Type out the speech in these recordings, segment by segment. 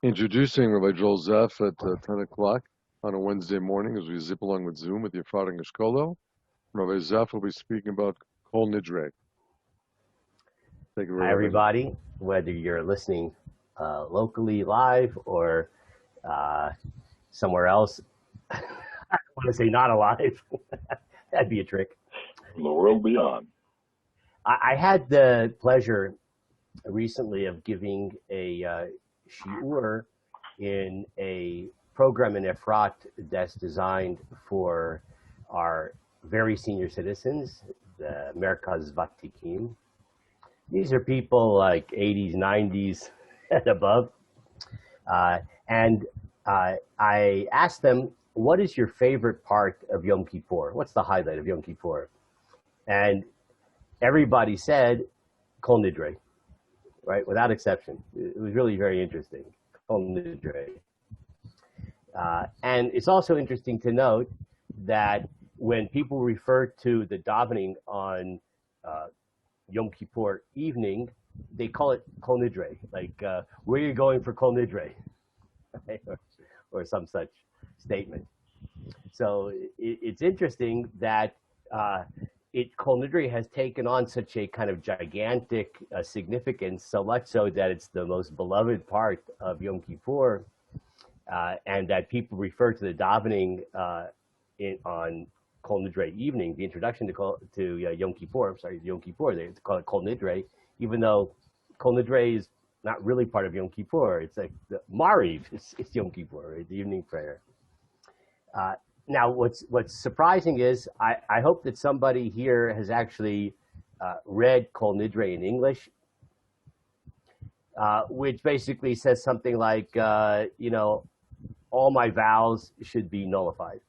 Introducing Rabbi Joel Zeff at 10 o'clock on a Wednesday morning as we zip along with Zoom with Yefrat and Eshkolo. Rabbi Zeff will be speaking about Kol Nidre. Thank you, Hi, Rabbi Zeff. everybody. Whether you're listening locally live or uh, somewhere else, I want to say not alive. That'd be a trick. From the world beyond. I had the pleasure recently of giving a shiur in a program in Efrat that's designed for our very senior citizens, the Merkaz Vatikim. These are people like 80s, 90s, and above. Uh, and I asked them, what is your favorite part of Yom Kippur? What's the highlight of Yom Kippur? And everybody said Kol Nidre, right? Without exception. It was really very interesting. Kol Nidre. And it's also interesting to note that when people refer to the davening on Yom Kippur evening, they call it Kol Nidre, like where are you going for Kol Nidre, or some such statement. So it's interesting that Kol Nidre has taken on such a kind of gigantic significance, so much so that it's the most beloved part of Yom Kippur, and that people refer to the davening on Kol Nidre evening, the introduction to Yom Kippur. Yom Kippur. They call it Kol Nidre, even though Kol Nidre is not really part of Yom Kippur. It's like the Mariv. It's Yom Kippur, right? The evening prayer. Now, what's surprising is I hope that somebody here has actually read Kol Nidre in English, which basically says something like, all my vows should be nullified.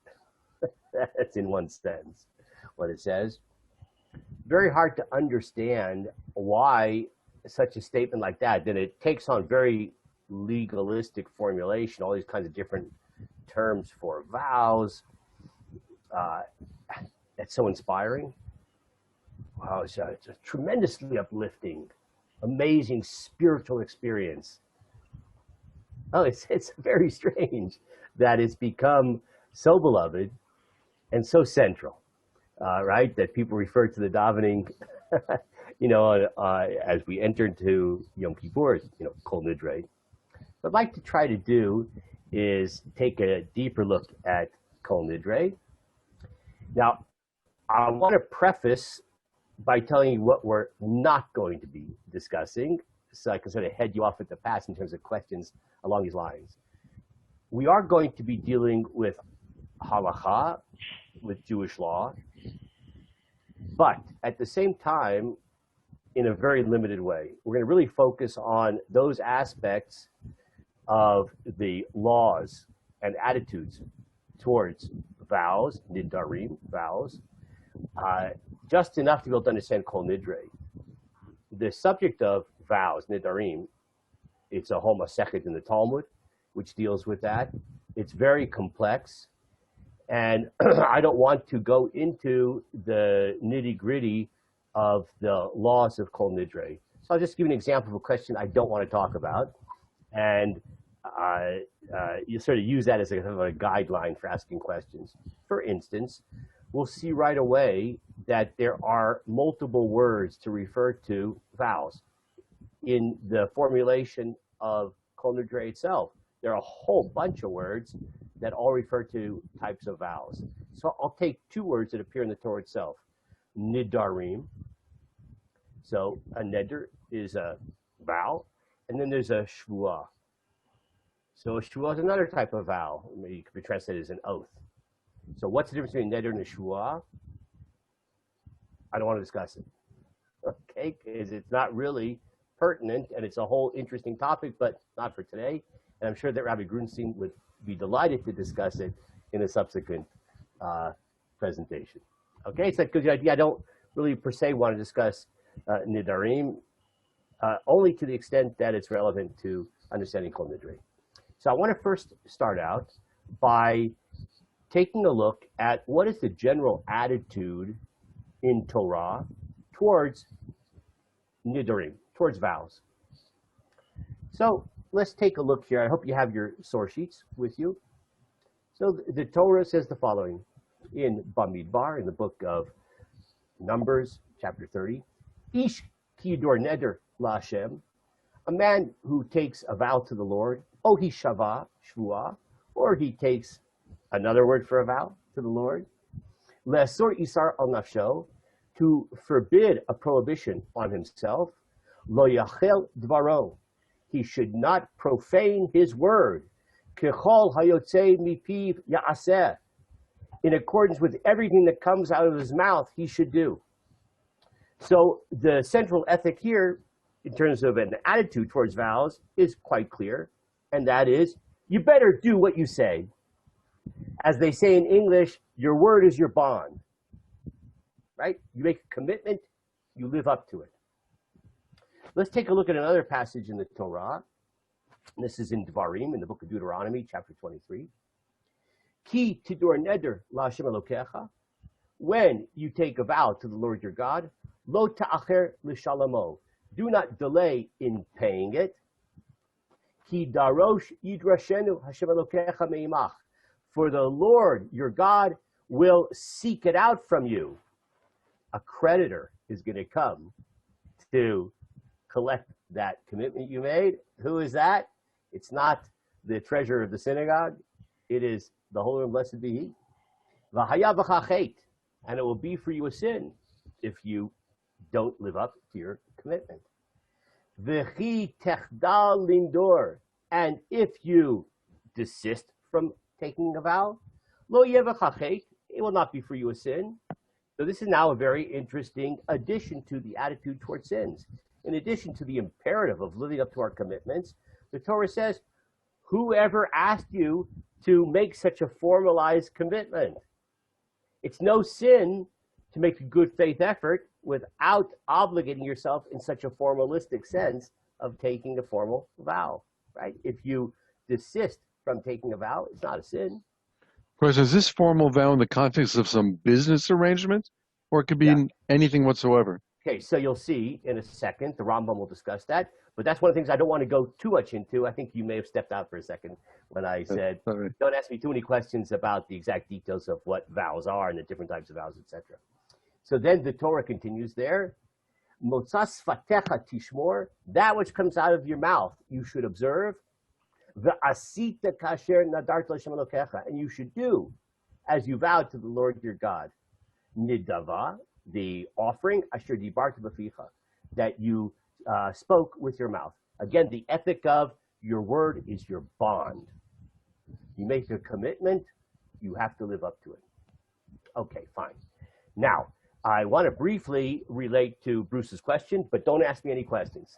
That's in one sentence what it says. Very hard to understand why such a statement like that. Then it takes on very legalistic formulation, all these kinds of different terms for vows. That's so inspiring. Wow, it's a tremendously uplifting, amazing spiritual experience. Oh, it's very strange that it's become so beloved and so central, right? That people refer to the davening, as we enter into Yom Kippur, Kol Nidre. What I'd like to try to do is take a deeper look at Kol Nidre. Now, I want to preface by telling you what we're not going to be discussing, so I can sort of head you off at the pass in terms of questions along these lines. We are going to be dealing with halacha, with Jewish law, but at the same time, in a very limited way. We're going to really focus on those aspects of the laws and attitudes towards vows, nidarim, vows, just enough to be able to understand Kol Nidre. The subject of vows, nidarim, it's a whole masechet in the Talmud, which deals with that. It's very complex. And I don't want to go into the nitty-gritty of the laws of Kol Nidre. So I'll just give you an example of a question I don't want to talk about. And you sort of use that as a kind of a guideline for asking questions. For instance, we'll see right away that there are multiple words to refer to vows. In the formulation of Kol Nidre itself, there are a whole bunch of words that all refer to types of vows. So I'll take two words that appear in the Torah itself. Nidarim. So a neder is a vow, and then there's a shvuah. So a shvuah is another type of vow. It could be translated as an oath. So what's the difference between neder and a shvuah? I don't want to discuss it, okay? Because it's not really pertinent, and it's a whole interesting topic, but not for today. And I'm sure that Rabbi Grunstein would be delighted to discuss it in a subsequent presentation. Okay, it's a good idea. I don't really per se want to discuss nidarim, only to the extent that it's relevant to understanding Kol Nidre. So I want to first start out by taking a look at what is the general attitude in Torah towards nidarim, towards vows. So let's take a look here. I hope you have your source sheets with you. So the Torah says the following in Bamidbar, in the book of Numbers, chapter 30. Ish kidor neder laHashem, a man who takes a vow to the Lord, ohi shava, shvua, or he takes another word for a vow to the Lord, le'asor isar al nafsho, to forbid a prohibition on himself, lo yachel dvaro, he should not profane his word, kechol hayotze mipiv ya'aseh, in accordance with everything that comes out of his mouth, he should do. So the central ethic here, in terms of an attitude towards vows, is quite clear, and that is, you better do what you say. As they say in English, your word is your bond, right? You make a commitment, you live up to it. Let's take a look at another passage in the Torah. This is in Dvarim, in the book of Deuteronomy, chapter 23. Ki tidur neder laHashem Elokecha, when you take a vow to the Lord your God, lo ta'acher l'shalamo, do not delay in paying it. Ki darosh yidrashenu Hashem Elokecha meimach, for the Lord your God will seek it out from you. A creditor is going to come to collect that commitment you made. Who is that? It's not the treasurer of the synagogue. It is the Holy and Blessed be He. V'haya v'chachet, and it will be for you a sin if you don't live up to your commitment. V'chi techdal lindor, and if you desist from taking a vow, lo yeh v'chachet, it will not be for you a sin. So this is now a very interesting addition to the attitude towards sins. In addition to the imperative of living up to our commitments, the Torah says, whoever asked you to make such a formalized commitment? It's no sin to make a good faith effort without obligating yourself in such a formalistic sense of taking a formal vow, right? If you desist from taking a vow, it's not a sin. Of course, is this formal vow in the context of some business arrangement, or it could be in anything whatsoever? Okay, so you'll see in a second, the Rambam will discuss that, but that's one of the things I don't want to go too much into. I think you may have stepped out for a second when I said, don't ask me too many questions about the exact details of what vows are and the different types of vows, etc. So then the Torah continues there, Motzas fatecha tishmor, that which comes out of your mouth, you should observe, V'asita kasher nadart l'Hashem Elokecha, and you should do as you vowed to the Lord your God. Nidava, the offering, asher dibarta b'ficha, that you spoke with your mouth. Again, the ethic of your word is your bond. You make a commitment, you have to live up to it. Okay, fine. Now, I want to briefly relate to Bruce's question, but don't ask me any questions.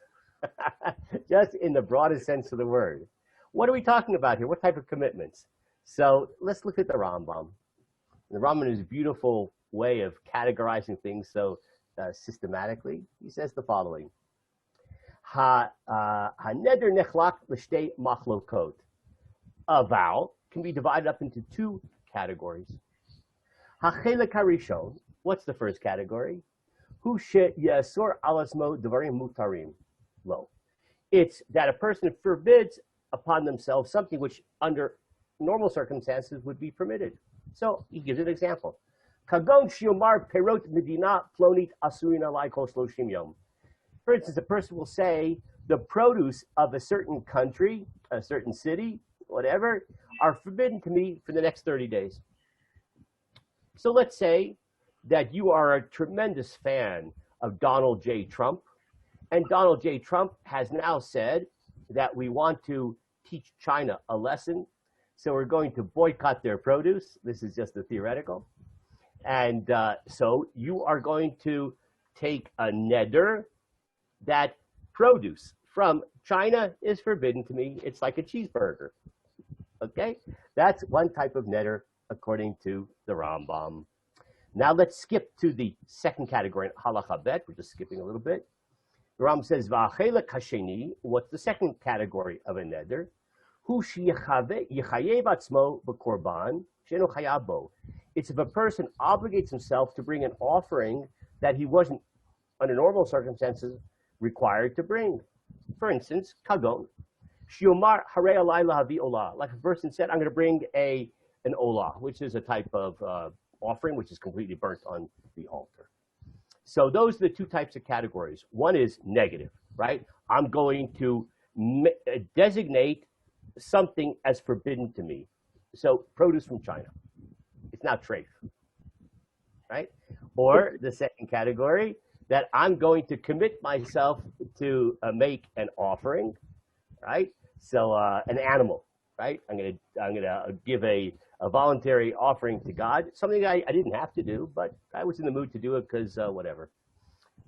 Just in the broadest sense of the word. What are we talking about here? What type of commitments? So let's look at the Rambam. The Rambam is a beautiful way of categorizing things so systematically. He says the following. Ha neder nechlak l'shtei machlokot. A vow can be divided up into two categories. Ha-chelek harishon. What's the first category? Hu she-yasor alasmo devarim mutarim. Lo. It's that a person forbids upon themselves something which under normal circumstances would be permitted. So he gives an example. Kagon shiomar perot medina plonit asurin alai kol shloshim yom. For instance, a person will say the produce of a certain country, a certain city, whatever, are forbidden to me for the next 30 days. So let's say that you are a tremendous fan of Donald J. Trump, and Donald J. Trump has now said that we want to teach China a lesson, so we're going to boycott their produce. This is just a theoretical. And so you are going to take a neder that produce from China is forbidden to me. It's like a cheeseburger. Okay? That's one type of neder according to the Rambam. Now let's skip to the second category, halacha bet. We're just skipping a little bit. The Rambam says, V'achelek hasheni, what's the second category of a neder? Hu sheyichayev atzmo b'korban she'eno chayav bo. It's if a person obligates himself to bring an offering that he wasn't, under normal circumstances, required to bring. For instance, kagon. Shiomar harei alai lahavi olah. Like a person said, I'm going to bring an olah, which is a type of offering which is completely burnt on the altar. So those are the two types of categories. One is negative, right? I'm going to designate something as forbidden to me. So produce from China, it's now treif, right? Or the second category, that I'm going to commit myself to make an offering, right? So an animal, right? I'm gonna give a voluntary offering to God, something I didn't have to do, but I was in the mood to do it because whatever,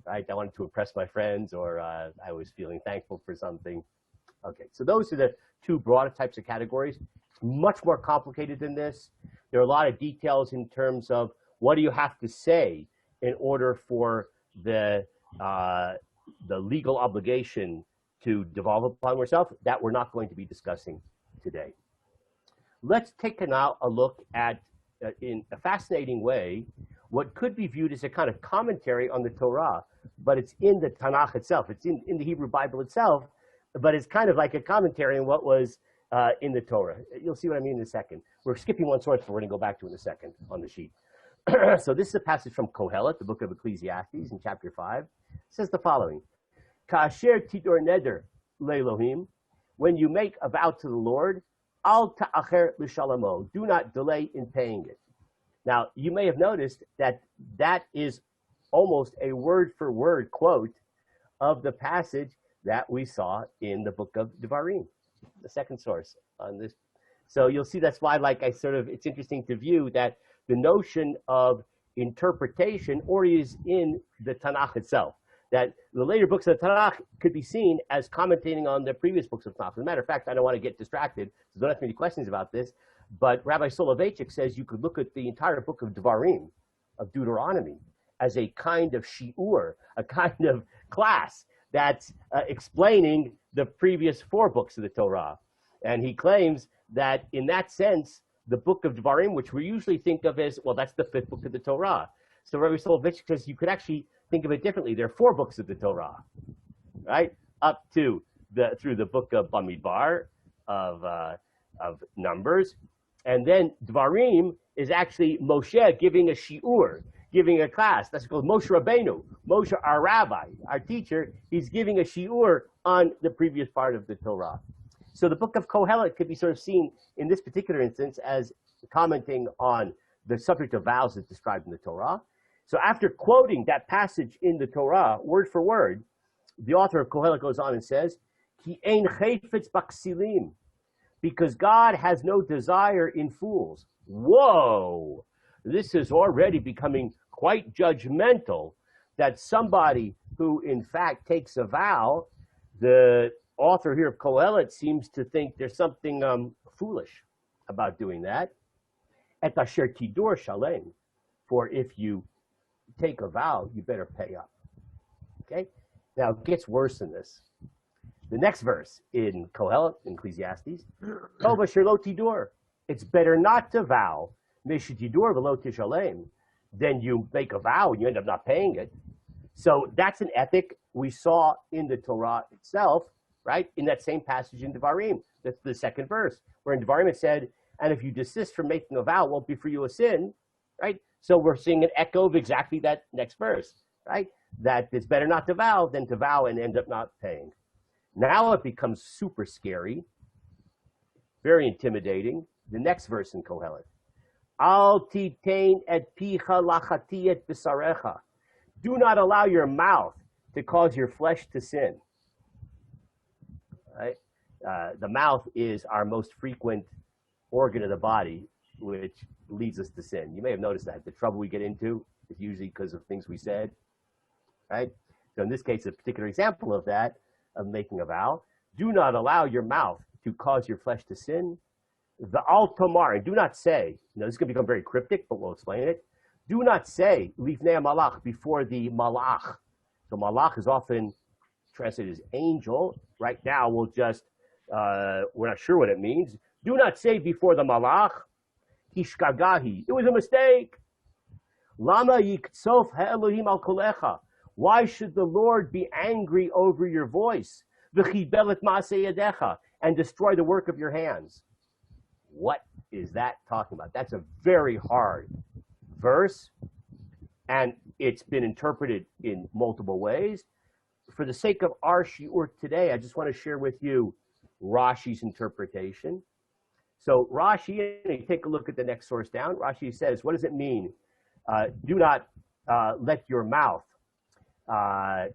right? I wanted to impress my friends, or I was feeling thankful for something. Okay, so those are the two broader types of categories. It's much more complicated than this. There are a lot of details in terms of what do you have to say in order for the legal obligation to devolve upon yourself. That we're not going to be discussing today. Let's take now a look at, in a fascinating way, what could be viewed as a kind of commentary on the Torah, but it's in the Tanakh itself. It's in the Hebrew Bible itself, but it's kind of like a commentary on what was in the Torah. You'll see what I mean in a second. We're skipping one source, but we're going to go back to it in a second on the sheet. So this is a passage from Kohelet, the book of Ecclesiastes, in chapter 5. It says the following: Kasher tidor neder le'Elohim, when you make a vow to the Lord, al ta'acher l'shalamo, do not delay in paying it. Now, you may have noticed that that is almost a word-for-word quote of the passage that we saw in the book of Devarim, the second source on this. So you'll see that's why, like it's interesting to view that the notion of interpretation already is in the Tanakh itself. That the later books of the Tanakh could be seen as commentating on the previous books of Tanakh. As a matter of fact, I don't want to get distracted, so don't ask me any questions about this, but Rabbi Soloveitchik says you could look at the entire book of Devarim, of Deuteronomy, as a kind of shi'ur, a kind of class that's explaining the previous four books of the Torah. And he claims that in that sense, the book of Devarim, which we usually think of as, well, that's the fifth book of the Torah. So Rabbi Soloveitchik says you could actually think of it differently. There are four books of the Torah, right? Up to through the book of Bamidbar, of Numbers. And then Devarim is actually Moshe giving a shi'ur, giving a class. That's called Moshe Rabbeinu. Moshe, our rabbi, our teacher, he's giving a shi'ur on the previous part of the Torah. So the book of Kohelet could be sort of seen in this particular instance as commenting on the subject of vows that's described in the Torah. So after quoting that passage in the Torah, word for word, the author of Kohelet goes on and says, Ki ein chayfetz baksilim, because God has no desire in fools. Whoa! This is already becoming quite judgmental, that somebody who in fact takes a vow, the author here of Kohelet seems to think there's something foolish about doing that. Et asher tidor shalem, for if you take a vow, you better pay up. Okay? Now it gets worse than this. The next verse in Kohelet, in Ecclesiastes, Tov asher lo tidor, it's better not to vow, mishitidor v'lo tishalem, then you make a vow and you end up not paying it. So that's an ethic we saw in the Torah itself, right? In that same passage in Devarim. That's the second verse, where in Devarim it said, and if you desist from making a vow, it won't be for you a sin, right? So we're seeing an echo of exactly that next verse, right? That it's better not to vow than to vow and end up not paying. Now it becomes super scary, very intimidating. The next verse in Kohelet. Al titain et picha lachati et bisarecha. Do not allow your mouth to cause your flesh to sin. Right? The mouth is our most frequent organ of the body, which leads us to sin. You may have noticed that. The trouble we get into is usually because of things we said, right? So in this case, a particular example of that, of making a vow, do not allow your mouth to cause your flesh to sin. The al-tomar, and do not say, this is going to become very cryptic, but we'll explain it. Do not say, lifnei malach, before the malach. So malach is often translated as angel. Right now, we'll just, we're not sure what it means. Do not say before the malach, hishkagahi, it was a mistake. Lama yiktsof ha'elohim al kolecha. Why should the Lord be angry over your voice? V'chibelet ma'aseh yadecha, and destroy the work of your hands. What is that talking about? That's a very hard verse, and it's been interpreted in multiple ways. For the sake of our shiur today, I just want to share with you Rashi's interpretation. So Rashi, and you take a look at the next source down. Rashi says, what does it mean? Do not let your mouth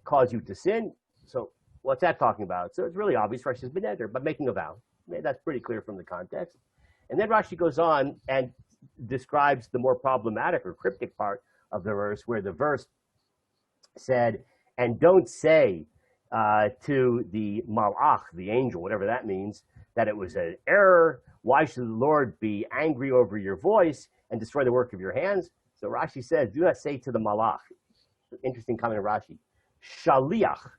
cause you to sin. So what's that talking about? So it's really obvious. Rashi says, beneder, but making a vow. That's pretty clear from the context. And then Rashi goes on and describes the more problematic or cryptic part of the verse, where the verse said, and don't say to the malach, the angel, whatever that means, that it was an error. Why should the Lord be angry over your voice and destroy the work of your hands? So Rashi says, do not say to the malach. Interesting comment of Rashi. Shaliach.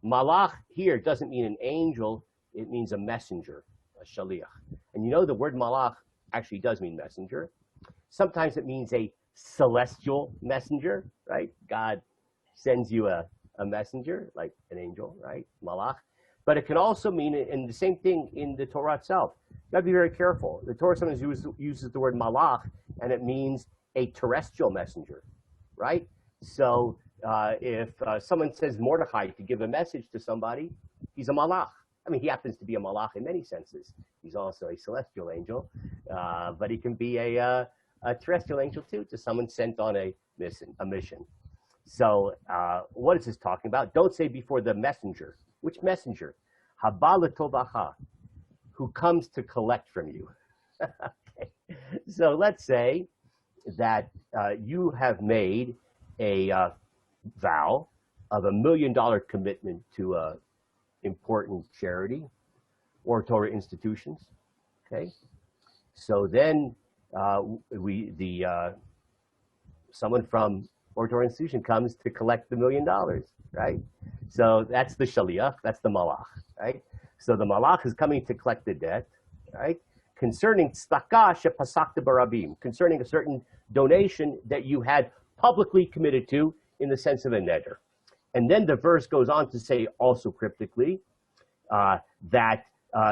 Malach here doesn't mean an angel. It means a messenger, a shaliach. And you know the word malach actually does mean messenger. Sometimes it means a celestial messenger, right? God sends you a messenger, like an angel, right? Malach. But it can also mean, and the same thing in the Torah itself. You got to be very careful. The Torah sometimes uses the word malach, and it means a terrestrial messenger, right? So if someone says Mordechai to give a message to somebody, he's a malach. I mean, he happens to be a malach in many senses. He's also a celestial angel, but he can be a terrestrial angel too, to someone sent on a mission. So what is this talking about? Don't say before the messenger. Which messenger? Haba l'tovacha, who comes to collect from you. Okay. So let's say that you have made a vow of $1 million commitment to a important charity or Torah institutions. Okay. So then someone from or Torah institution comes to collect the $1 million, right? So that's the shaliach, that's the malach, right? So the malach is coming to collect the debt, right? Concerning tzedakah shepasakta barabim, concerning a certain donation that you had publicly committed to in the sense of a neder. And then the verse goes on to say also cryptically that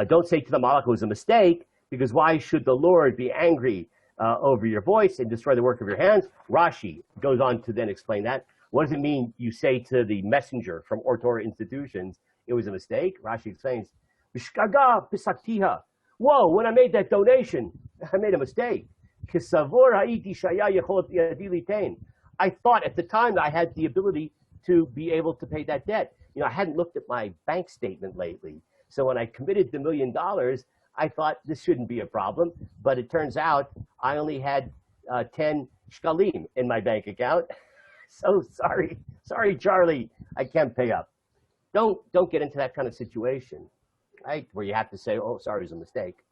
don't say to the malach it was a mistake, because why should the Lord be angry over your voice and destroy the work of your hands? Rashi goes on to then explain that. What does it mean you say to the messenger from Or Torah institutions, it was a mistake? Rashi explains, Bishkaga pisaktiha. Whoa, when I made that donation, I made a mistake. I thought at the time that I had the ability to be able to pay that debt. You know, I hadn't looked at my bank statement lately. So when I committed the $1 million, I thought this shouldn't be a problem. But it turns out I only had 10 shkalim in my bank account. So sorry, Charlie, I can't pay up. Don't get into that kind of situation, right? Where you have to say, oh, sorry, it was a mistake.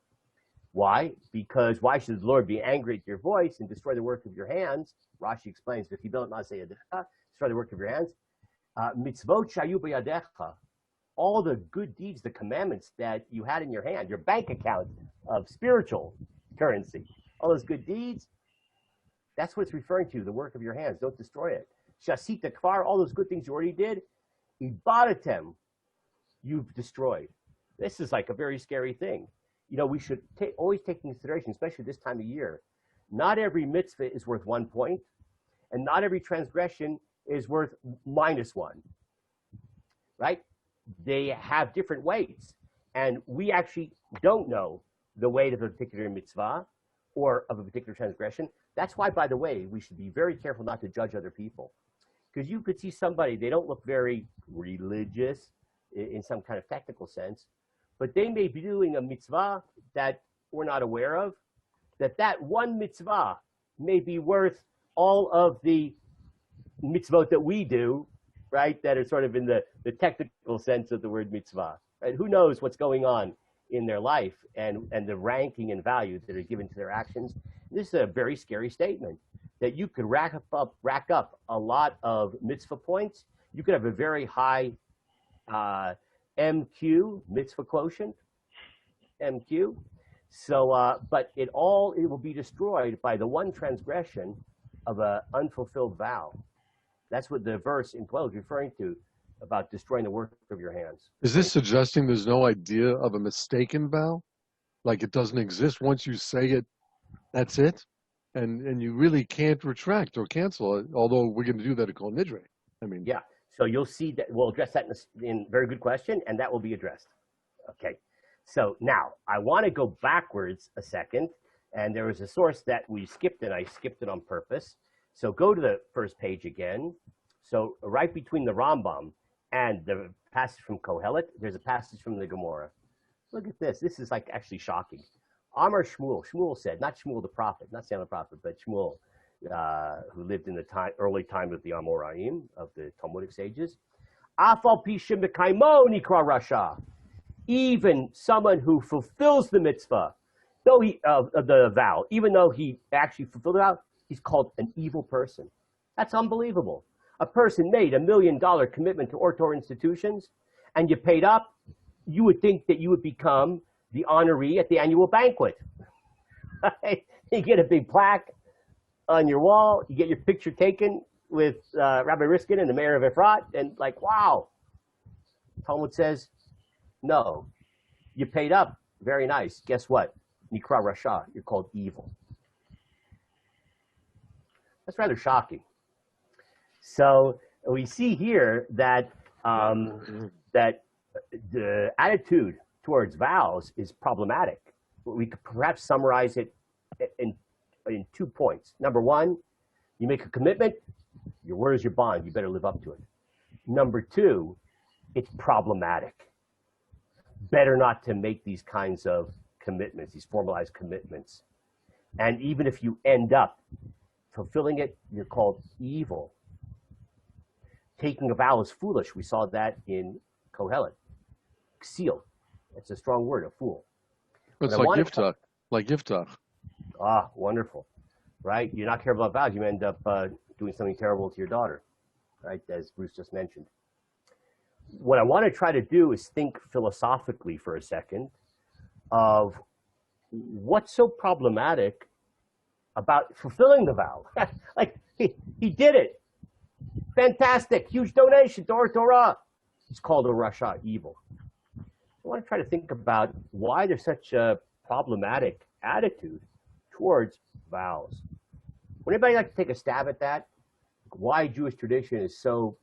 Why? Because why should the Lord be angry at your voice and destroy the work of your hands? Rashi explains, destroy the work of your hands. Mitzvot shayu b'yadecha, all the good deeds, the commandments that you had in your hand, your bank account of spiritual currency, all those good deeds, that's what it's referring to, the work of your hands. Don't destroy it. Shasita kvar, all those good things you already did, ibadatem, you've destroyed. This is like a very scary thing. You know, we should always take into consideration, especially this time of year, not every mitzvah is worth 1 point, and not every transgression is worth -1, right? They have different weights, and we actually don't know the weight of a particular mitzvah or of a particular transgression. That's why, by the way, we should be very careful not to judge other people, because you could see somebody, they don't look very religious in some kind of technical sense, but they may be doing a mitzvah that we're not aware of, that one mitzvah may be worth all of the mitzvot that we do, right, that are sort of in the technical sense of the word mitzvah. Right? Who knows what's going on in their life and the ranking and value that are given to their actions. This is a very scary statement, that you could rack up a lot of mitzvah points. You could have a very high MQ, mitzvah quotient, MQ. So, but it will be destroyed by the one transgression of an unfulfilled vow. That's what the verse in 12 is referring to. about destroying the work of your hands. Is this suggesting there's no idea of a mistaken vow? Like it doesn't exist once you say it, that's it? And you really can't retract or cancel it, although we're going to do that at Kol Nidre. I mean, Yeah. So you'll see that we'll address that in very good question, and that will be addressed. Okay. So now I want to go backwards a second, and there was a source that we skipped, and I skipped it on purpose. So go to the first page again. So right between the Rambam and the passage from Kohelet, there's a passage from the Gemara. Look at this. This is like actually shocking. Amar Shmuel. Shmuel said, not Shmuel the prophet, not Sam the prophet, but Shmuel, who lived in the early time of the Amoraim, of the Talmudic sages. Afal Pisha Mekaimo Nikra Rasha. Even someone who fulfills the mitzvah, though the vow, even though he actually fulfilled the vow, he's called an evil person. That's unbelievable. A person made $1 million commitment to Torah institutions, and you paid up, you would think that you would become the honoree at the annual banquet. Right? You get a big plaque on your wall, you get your picture taken with Rabbi Riskin and the mayor of Efrat, and like, wow. Talmud says, no, you paid up, very nice. Guess what? Nikra Rasha, you're called evil. That's rather shocking. So we see here that that the attitude towards vows is problematic. We could perhaps summarize it in 2 points. Number one, you make a commitment, your word is your bond, you better live up to it. Number two, it's problematic. Better not to make these kinds of commitments, these formalized commitments. And even if you end up fulfilling it, you're called evil. Taking a vow is foolish. We saw that in Kohelet. Seal. It's a strong word, a fool. it's like Yiftach. Like Yiftach. Ah, wonderful. Right? You're not careful about vows. You end up doing something terrible to your daughter, right? As Bruce just mentioned. What I want to try to do is think philosophically for a second of what's so problematic about fulfilling the vow. Like, he did it. Fantastic. Huge donation to Torah. It's called a Rasha, evil. I want to try to think about why there's such a problematic attitude towards vows. Would anybody like to take a stab at that? Why Jewish tradition is so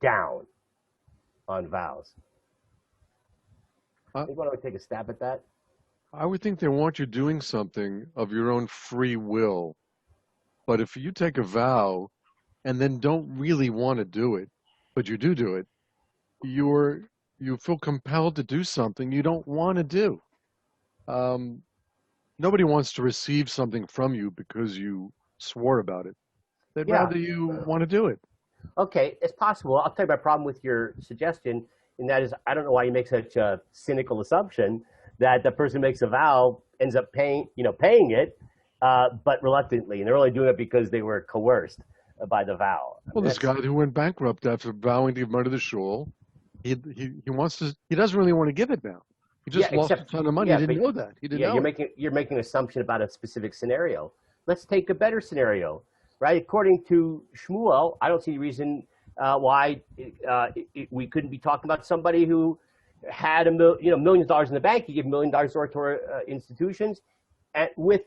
down on vows? Anybody want to take a stab at that? I would think they want you doing something of your own free will. But if you take a vow and then don't really want to do it, but you do it, you feel compelled to do something you don't want to do. Nobody wants to receive something from you because you swore about it. They'd rather you want to do it. Okay, it's possible. I'll tell you my problem with your suggestion, and that is I don't know why you make such a cynical assumption that the person who makes a vow ends up paying it, but reluctantly, and they're only doing it because they were coerced by the vow. Well, this guy who went bankrupt after vowing to give money to the shul, he wants to. He doesn't really want to give it now. He just lost a ton of money. He didn't know that. He didn't know. You're making an assumption about a specific scenario. Let's take a better scenario, right? According to Shmuel, I don't see any reason why we couldn't be talking about somebody who had millions of dollars in the bank. He gave $1 million to Torah institutions, and with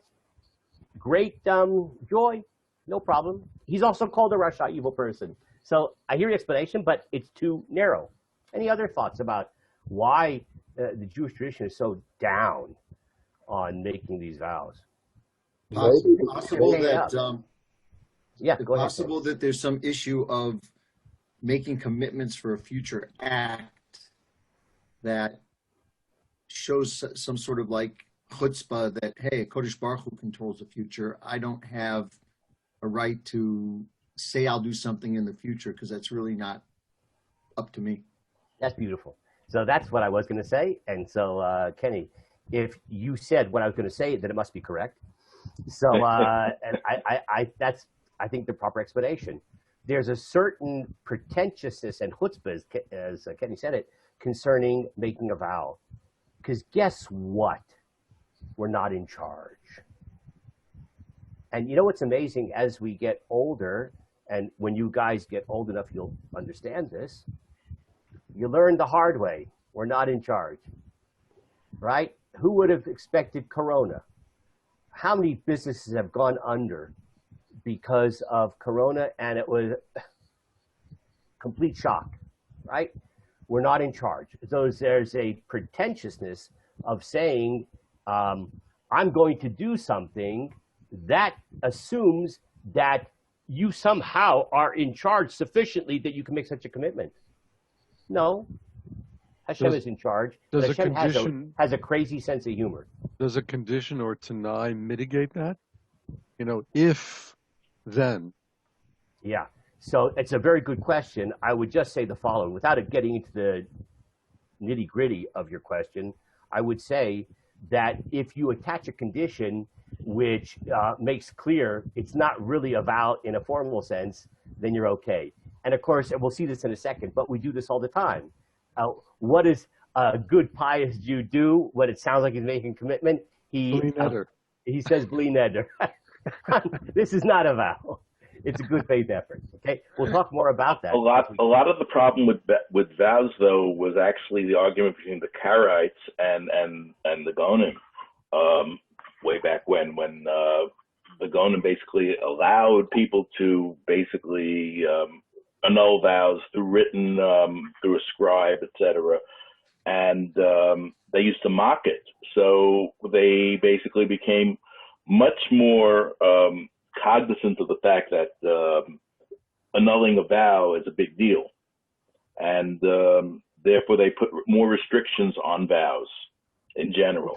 great joy, no problem. He's also called a Rasha, evil person. So I hear your explanation, but it's too narrow. Any other thoughts about why the Jewish tradition is so down on making these vows? Possible that possible that there's some issue of making commitments for a future act that shows some sort of like chutzpah that, hey, Kodesh Baruch Hu controls the future. I don't have a right to say I'll do something in the future because that's really not up to me. That's beautiful. So that's what I was going to say. And so, Kenny, if you said what I was going to say, then it must be correct. So, and that's, I think, the proper explanation. There's a certain pretentiousness and chutzpah, as Kenny said it, concerning making a vow. Because guess what? We're not in charge. And you know what's amazing? As we get older and when you guys get old enough, you'll understand this. You learn the hard way. We're not in charge, right? Who would have expected Corona? How many businesses have gone under because of Corona? And it was complete shock, right? We're not in charge. So there's a pretentiousness of saying, I'm going to do something that assumes that you somehow are in charge sufficiently that you can make such a commitment. No, Hashem is in charge. Hashem has a crazy sense of humor. Does a condition or Tanai mitigate that? If, then. Yeah. So it's a very good question. I would just say the following, without getting into the nitty gritty of your question. I would say that if you attach a condition which makes clear it's not really a vow in a formal sense, then you're okay. And of course, and we'll see this in a second, but we do this all the time. What does a good pious Jew do when it sounds like he's making a commitment? He says, Bli neder. This is not a vow. It's a good faith effort. Okay, we'll talk more about that. A lot of the problem with vows, though, was actually the argument between the Karaites and the Gonim. Way back when the Gonim basically allowed people to basically annul vows through written, through a scribe, etc. And they used to mock it. So they basically became much more cognizant of the fact that annulling a vow is a big deal. And therefore they put more restrictions on vows in general.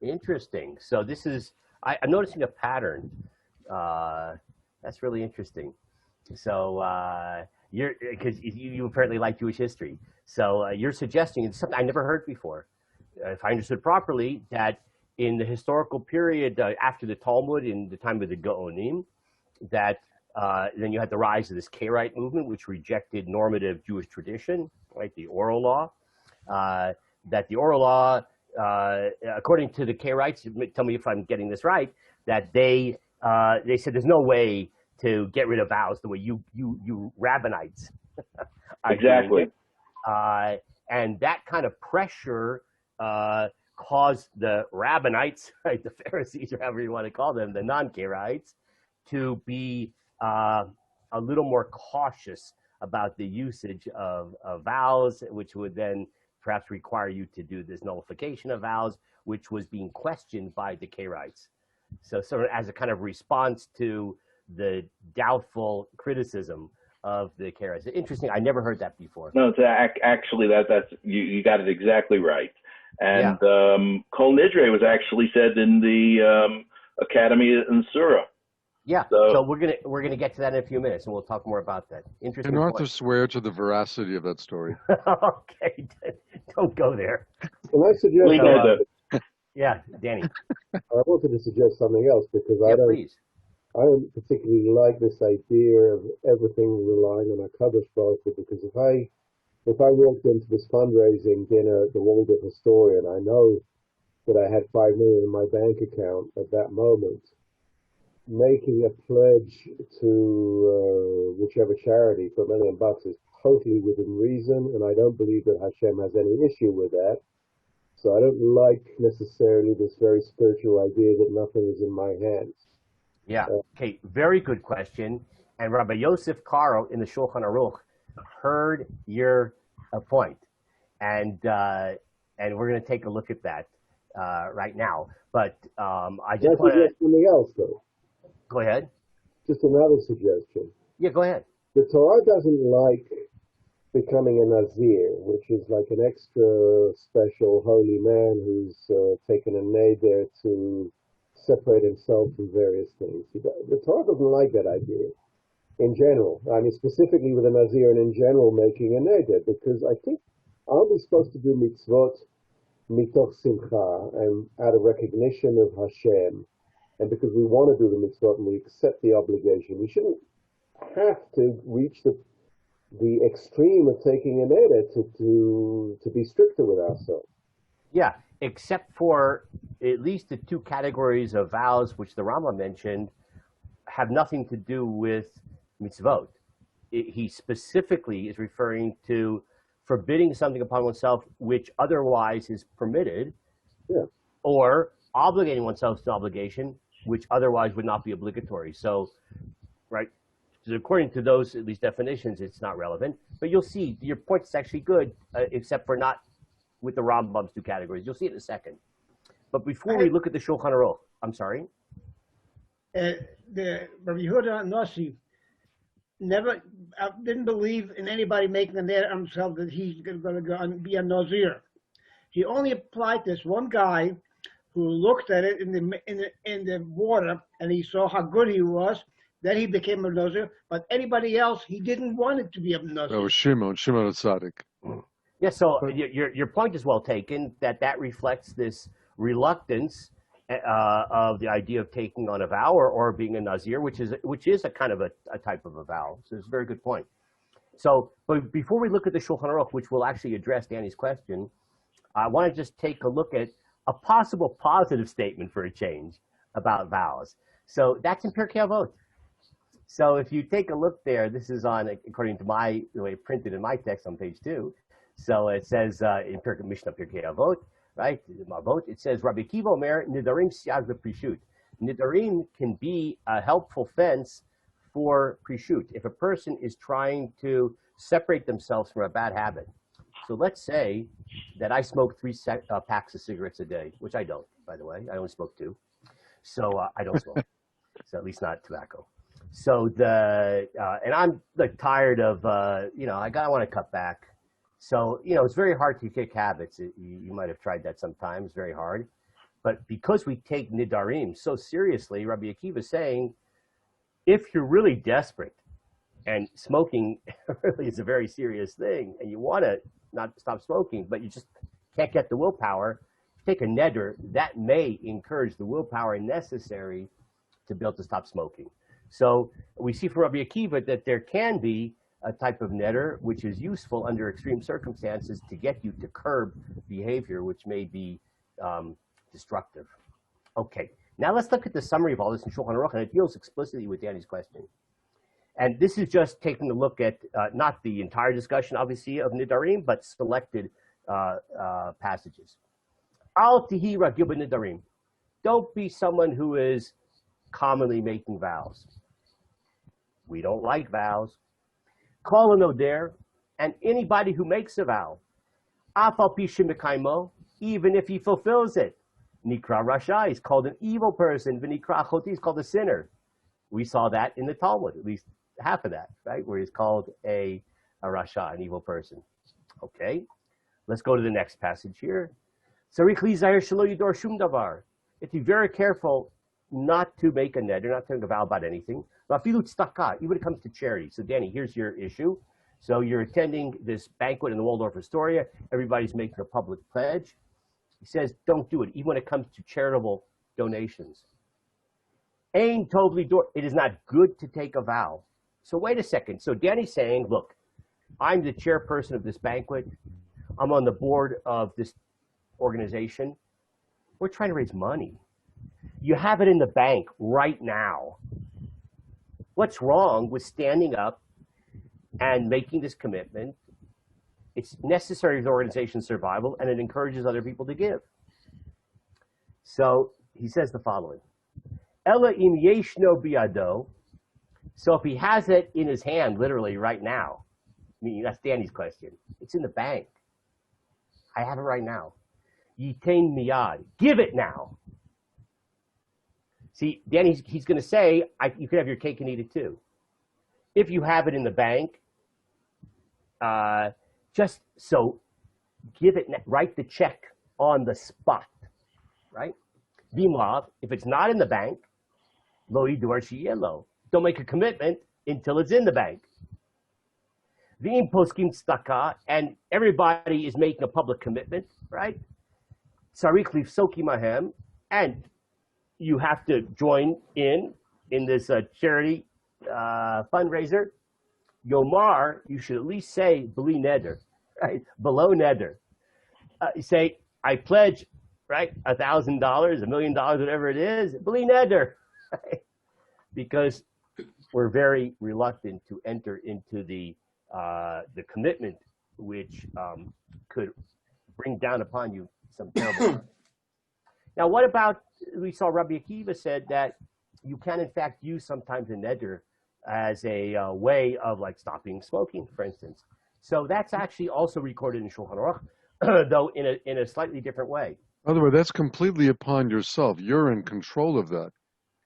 Interesting. So this is, I'm noticing a pattern. That's really interesting. So because you apparently like Jewish history. So you're suggesting, it's something I never heard before, if I understood properly, that in the historical period after the Talmud, in the time of the Gaonim, that then you had the rise of this Karaite movement, which rejected normative Jewish tradition, right? The oral law. That the oral law, according to the Karaites, tell me if I'm getting this right, that they said there's no way to get rid of vows the way you rabbinites are exactly. And that kind of pressure caused the rabbinites, right, the Pharisees, or however you want to call them, the non-Karaites, to be a little more cautious about the usage of vows, which would then perhaps require you to do this nullification of vows, which was being questioned by the Karaites. So sort of as a kind of response to the doubtful criticism of the Karaites. Interesting. I never heard that before. No, it's actually that's you got it exactly right. And Kol Nidre was actually said in the Academy in Surah. Yeah. So we're gonna get to that in a few minutes, and we'll talk more about that. Interesting. Can Arthur swear to the veracity of that story? Okay, don't go there. Well, I suggest. Yeah, Danny. I wanted to suggest something else because I don't particularly like this idea of everything relying on a Kadosh Baruch Hu, because if I walked into this fundraising dinner at the Waldorf Historian, I know that I had $5 million in my bank account at that moment. Making a pledge to whichever charity for $1 million is totally within reason, and I don't believe that Hashem has any issue with that. So I don't like necessarily this very spiritual idea that nothing is in my hands. Yeah. Okay. Very good question. And Rabbi Yosef Karo in the Shulchan Aruch heard your point, and we're going to take a look at that right now. But I just want to something else though. Go ahead. Just another suggestion. Yeah, go ahead. The Torah doesn't like becoming a Nazir, which is like an extra special holy man who's taken a neder to separate himself from various things. The Torah doesn't like that idea in general. I mean, specifically with a Nazir and in general making a neder, because I think aren't we supposed to do mitzvot mitoch simcha and out of recognition of Hashem, and because we want to do the mitzvot and we accept the obligation, we shouldn't have to reach the extreme of taking a neder to be stricter with ourselves. Yeah, except for at least the two categories of vows which the Rama mentioned have nothing to do with mitzvot. He specifically is referring to forbidding something upon oneself which otherwise is permitted, Yeah. or obligating oneself to an obligation which otherwise would not be obligatory. So, right, so according to those, at least definitions, it's not relevant. But you'll see, your point is actually good, except for not with the Rambam's two categories. You'll see it in a second. But before we look at the Shulchan Aruch, I'm sorry? The Rabbi Yehuda Nossi never didn't believe in anybody making a neder himself that he's going to go and be a Nazir. He only applied this one guy who looked at it in the water and he saw how good he was. Then he became a Nazir. But anybody else, he didn't want it to be a Nazir. That was Shimon Tzaddik. Yeah, so your point is well taken, that reflects this reluctance of the idea of taking on a vow or being a Nazir, which is a kind of a type of a vow. So it's a very good point. So, but before we look at the Shulchan Aruch, which will actually address Danny's question, I want to just take a look at a possible positive statement for a change about vows. So that's in Pirkei Avot. So if you take a look there, this is on, according to the way printed in my text on page 2. So it says in Mishnah Pirkei Avot, right? It says Rabbi Akiva Omer Nidarim Siag Prishut. Nidarim can be a helpful fence for prishut if a person is trying to separate themselves from a bad habit. So let's say that I smoke 3 packs of cigarettes a day, which I don't, by the way. I only smoke 2. So I don't smoke. So at least not tobacco. So and I'm like tired of, I want to cut back. So, it's very hard to kick habits. You might have tried that sometimes, very hard. But because we take Nidarim so seriously, Rabbi Akiva is saying, if you're really desperate and smoking really is a very serious thing and you want to not stop smoking, but you just can't get the willpower, take a neder, that may encourage the willpower necessary to be able to stop smoking. So we see from Rabbi Akiva that there can be a type of neder which is useful under extreme circumstances to get you to curb behavior which may be destructive. Okay, now let's look at the summary of all this in Shulchan Aruch, and it deals explicitly with Danny's question. And this is just taking a look at not the entire discussion, obviously, of Nidarim, but selected passages. Al tihi ragil b'nidarim. Don't be someone who is commonly making vows. We don't like vows. Kol Nidre, and anybody who makes a vow, af al pi shemikaimo, even if he fulfills it. Nikra Rasha is called an evil person. V'nikra Choti is called a sinner. We saw that in the Talmud, at least half of that, right? Where he's called a Rasha, an evil person. Okay, let's go to the next passage here. Sarich li zahir shelo yidor shum davar. If you're very careful not to make a neder, not to make a vow about anything. Even when it comes to charity. So Danny, here's your issue. So you're attending this banquet in the Waldorf Astoria. Everybody's making a public pledge. He says, don't do it, even when it comes to charitable donations. Ein tov lidor. It is not good to take a vow. So wait a second. So Danny's saying, look, I'm the chairperson of this banquet. I'm on the board of this organization. We're trying to raise money. You have it in the bank right now. What's wrong with standing up and making this commitment? It's necessary for the organization's survival, and it encourages other people to give. So he says the following. Ela im yeshno biado. So if he has it in his hand, literally right now, meaning that's Danny's question. It's in the bank. I have it right now. Yitain miyad. Give it now. See, Danny, he's going to say, you could have your cake and eat it too. If you have it in the bank, just so give it, write the check on the spot, right? Vimlav, if it's not in the bank, lo yidur sheyelo. Don't make a commitment until it's in the bank. V'im poskim staka, and everybody is making a public commitment, right? Sarich lifsoki mahem, and you have to join in this charity fundraiser. Yomar, you should at least say b'li neder, right? Below neder. You say, I pledge, right, $1,000, $1 million, whatever it is, b'li neder, right? Because were very reluctant to enter into the commitment, which could bring down upon you some terrible. Now, what about, we saw Rabbi Akiva said that you can in fact use sometimes a neder as a way of like stopping smoking, for instance. So that's actually also recorded in Shulchan Aruch, though in a slightly different way. By the way, that's completely upon yourself. You're in control of that.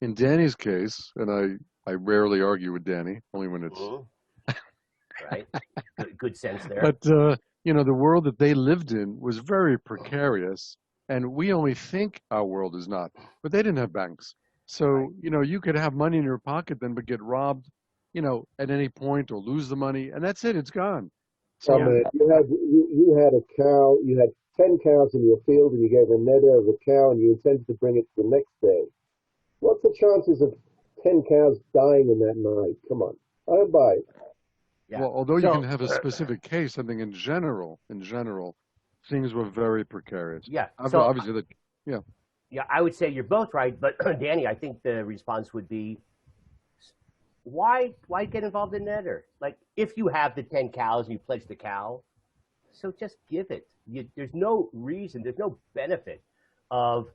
In Danny's case, and I rarely argue with Danny, only when it's right. Good sense there. But the world that they lived in was very precarious, and we only think our world is not. But they didn't have banks, so you could have money in your pocket then, but get robbed, at any point or lose the money, and that's it. It's gone. So man, you had a cow. You had 10 cows in your field, and you gave a neder of a cow, and you intended to bring it the next day. What's the chances of 10 cows dying in that night? Come on, I don't buy it. Yeah. Well, although you can have a specific case, I think in general, things were very precarious. Yeah. Obviously, Yeah, I would say you're both right, but Danny, I think the response would be, why get involved in neder? Like, if you have the 10 cows and you pledge the cow, so just give it. There's no reason, there's no benefit of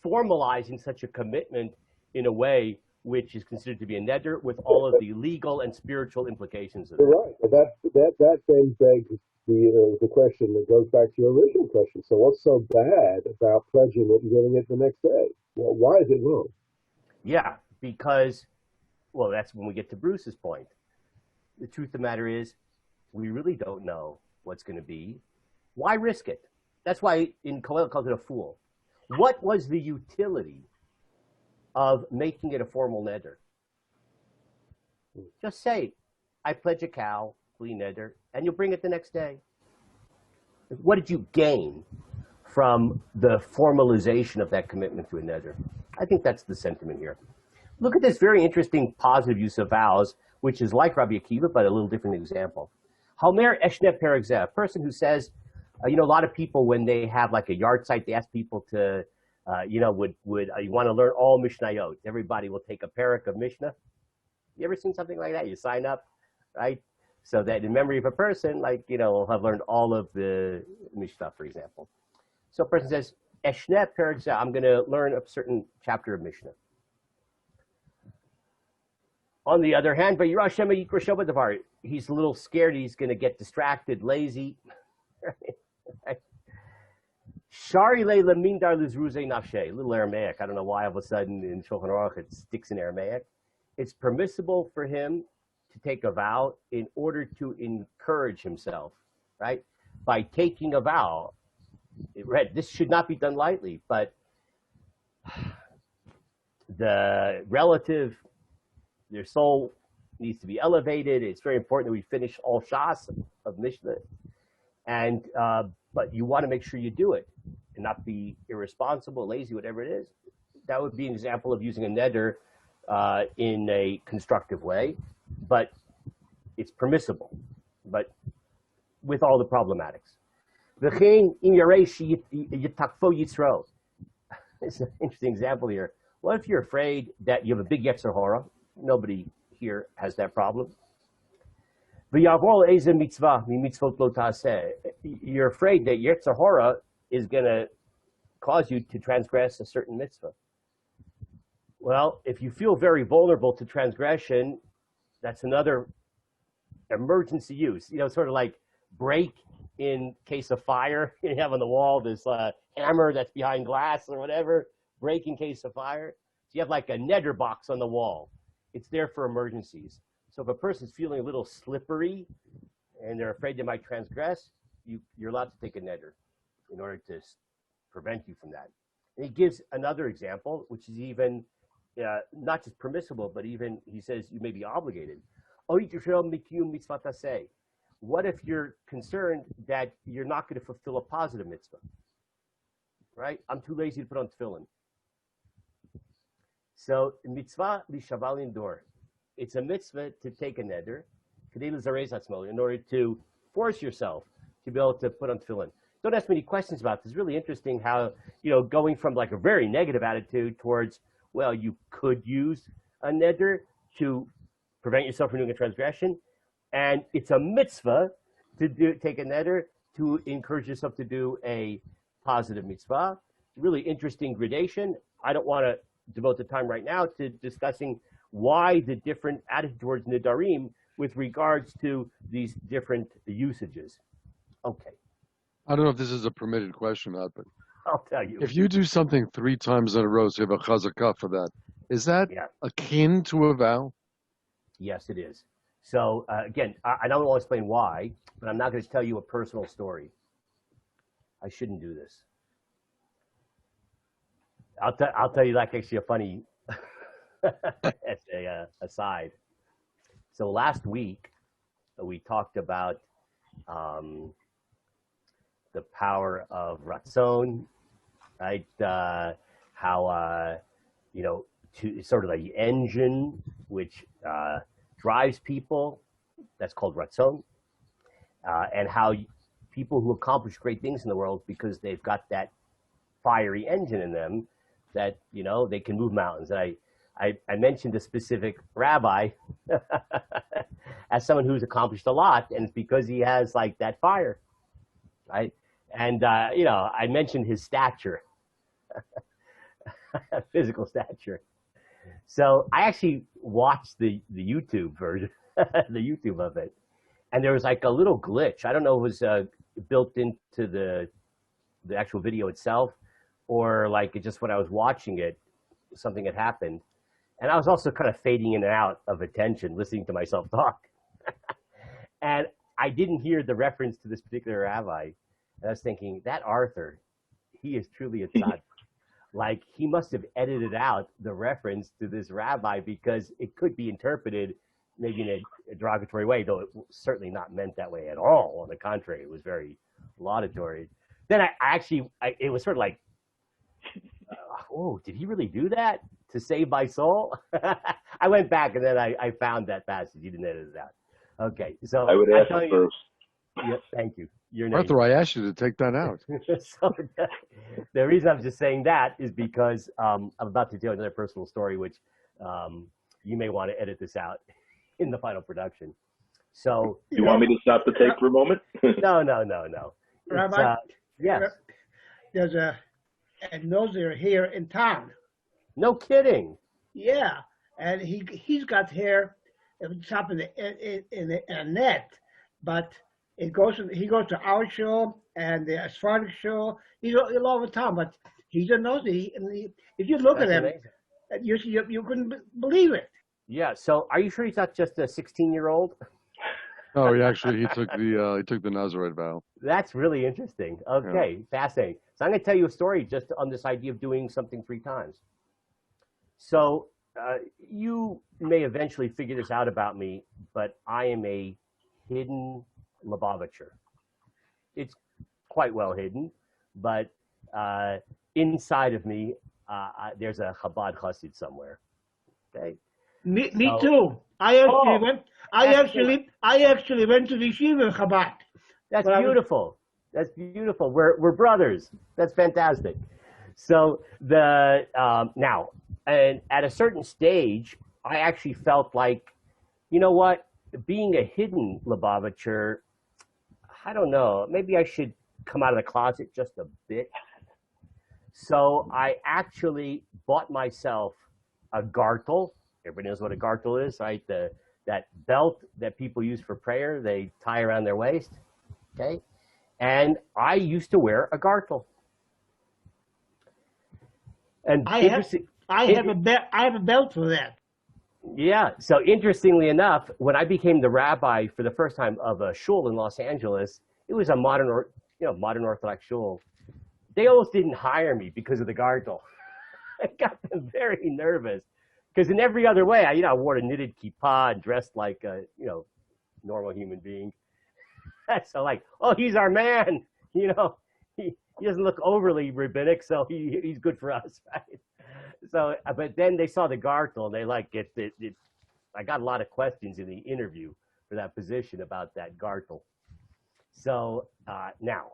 formalizing such a commitment in a way which is considered to be a neder with all of the legal and spiritual implications of it. Right, but that then begs the question that goes back to your original question. So what's so bad about pledging it and giving it the next day? Well, why is it wrong? Yeah, because, well, that's when we get to Bruce's point. The truth of the matter is, we really don't know what's going to be. Why risk it? That's why in Kohelet calls it a fool. What was the utility of making it a formal neder? Just say, I pledge a cow, bli neder, and you'll bring it the next day. What did you gain from the formalization of that commitment to a neder? I think that's the sentiment here. Look at this very interesting positive use of vows, which is like Rabbi Akiva, but a little different example. Halmer Eshne Perek, a person who says, a lot of people, when they have like a yard site, they ask people to, you want to learn all Mishnayot. Everybody will take a parak of Mishnah. You ever seen something like that? You sign up, right? So that in memory of a person, will have learned all of the Mishnah, for example. So a person says, Eshne Perek, I'm going to learn a certain chapter of Mishnah. On the other hand, he's a little scared he's going to get distracted, lazy. Shari leila mindar lizruze nafshe, a little Aramaic. I don't know why all of a sudden in Shulchan Aruch it sticks in Aramaic. It's permissible for him to take a vow in order to encourage himself, right? By taking a vow, this should not be done lightly, but the relative, their soul needs to be elevated. It's very important that we finish all Shas of Mishnah. And but you want to make sure you do it and not be irresponsible, lazy, whatever it is. That would be an example of using a neder in a constructive way, but it's permissible, but with all the problematics. It's an interesting example here. What if you're afraid that you have a big Yetzer Hara? Nobody here has that problem. You're afraid that Yetzer Hara is going to cause you to transgress a certain mitzvah. Well, if you feel very vulnerable to transgression, that's another emergency use. Sort of like break in case of fire. You have on the wall this hammer that's behind glass or whatever, break in case of fire. So you have like a neder box on the wall. It's there for emergencies. So if a person's feeling a little slippery and they're afraid they might transgress, you're allowed to take a neder in order to prevent you from that. And he gives another example, which is even not just permissible, but even, he says, you may be obligated. What if you're concerned that you're not going to fulfill a positive mitzvah? Right? I'm too lazy to put on tefillin. So, mitzvah lishaval indor. It's a mitzvah to take a neder in order to force yourself to be able to put on tefillin. Don't ask me any questions about this. It's really interesting how, going from like a very negative attitude towards, well, you could use a neder, to prevent yourself from doing a transgression, and it's a mitzvah to take a neder to encourage yourself to do a positive mitzvah. Really interesting gradation. I don't want to devote the time right now to discussing why the different attitude towards nidarim with regards to these different usages. Okay, I don't know if this is a permitted question, Matt, but I'll tell you. if you do something 3 times in a row, so you have a chazakah for that, is that Yeah. akin to a vow? Yes, it is. So again, I don't want to explain why, but I'm not going to tell you a personal story. I shouldn't do this. I'll tell you like actually a funny aside. So last week we talked about the power of ratzon, right? How to sort of the engine which drives people. That's called ratzon, and how people who accomplish great things in the world because they've got that fiery engine in them that they can move mountains. And I mentioned a specific rabbi as someone who's accomplished a lot, and it's because he has like that fire, right? And I mentioned his stature, physical stature. So I actually watched the YouTube version, the YouTube of it, and there was like a little glitch. I don't know if it was built into the actual video itself, or like it just when I was watching it, something had happened, and I was also kind of fading in and out of attention, listening to myself talk, and I didn't hear the reference to this particular rabbi. And I was thinking, that Arthur, he is truly a tzaddik. Like, he must have edited out the reference to this rabbi because it could be interpreted maybe in a derogatory way, though it was certainly not meant that way at all. On the contrary, it was very laudatory. Then it was sort of like, oh, did he really do that to save my soul? I went back and then I found that passage. He didn't edit it out. Okay, so I would ask first. Yeah, thank you. Your name. Arthur, I asked you to take that out. So the reason I'm just saying that is because I'm about to tell another personal story, which you may want to edit this out in the final production. So You want me to stop the tape for a moment? no. Rabbi, Yes. there's a nozer here in town. No kidding. Yeah, and he's got hair at the top of in a net, but he goes to our show and the Sephardic show. He's all over town, but he's a nozer. If you look That's at him, amazing. you couldn't believe it. Yeah. So are you sure he's not just a 16-year-old? Oh, he took the Nazarite vow. That's really interesting. Okay, fascinating. So I'm going to tell you a story just on this idea of doing something 3 times. So you may eventually figure this out about me, but I am a hidden Lubavitcher. It's quite well hidden, but inside of me, there's a Chabad Chassid somewhere. Okay. Me too. I actually went to the yeshiva Chabad. That's beautiful. That's beautiful. We're brothers. That's fantastic. So now, and at a certain stage, I actually felt like, you know what, being a hidden Lubavitcher, I don't know, maybe I should come out of the closet just a bit. So I actually bought myself a gartel. Everybody knows what a gartel is, right? That belt that people use for prayer, they tie around their waist. Okay. And I used to wear a gartel. And I have a belt for that. Yeah. So interestingly enough, when I became the rabbi for the first time of a shul in Los Angeles, it was a modern Orthodox shul. They almost didn't hire me because of the gartel. I got them very nervous because in every other way, I wore a knitted kippah and dressed like a normal human being. So like, oh, he's our man. He doesn't look overly rabbinic, so he's good for us, right? So, but then they saw the gartel, and they like it. I got a lot of questions in the interview for that position about that gartel. So now,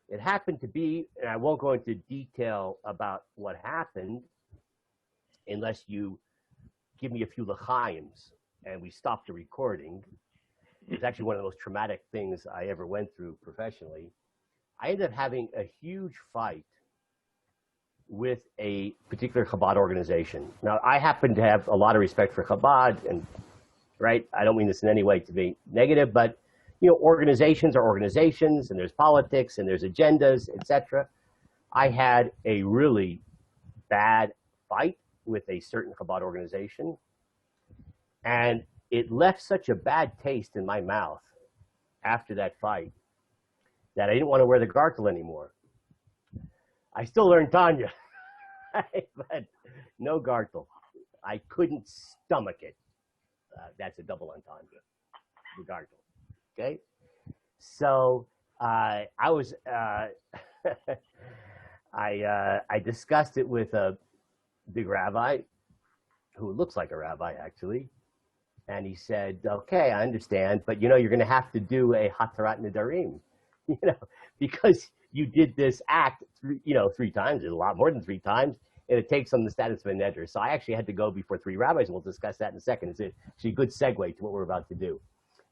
it happened to be, and I won't go into detail about what happened, unless you give me a few l'chaims and we stopped the recording. It was actually one of the most traumatic things I ever went through professionally. I ended up having a huge fight with a particular Chabad organization. Now, I happen to have a lot of respect for Chabad, and right, I don't mean this in any way to be negative, but organizations are organizations, and there's politics, and there's agendas, etc. I had a really bad fight with a certain Chabad organization, and it left such a bad taste in my mouth after that fight that I didn't want to wear the gartel anymore. I still learned Tanya, but no gartel. I couldn't stomach it. That's a double entendre, the gartel. Okay? So I was, I discussed it with a big rabbi who looks like a rabbi, actually. And he said, okay, I understand, but you're going to have to do a hatarat nidarim, because you did this act, three times, a lot more than 3 times, and it takes on the status of a neder. So I actually had to go before 3 rabbis, and we'll discuss that in a second. It's actually a good segue to what we're about to do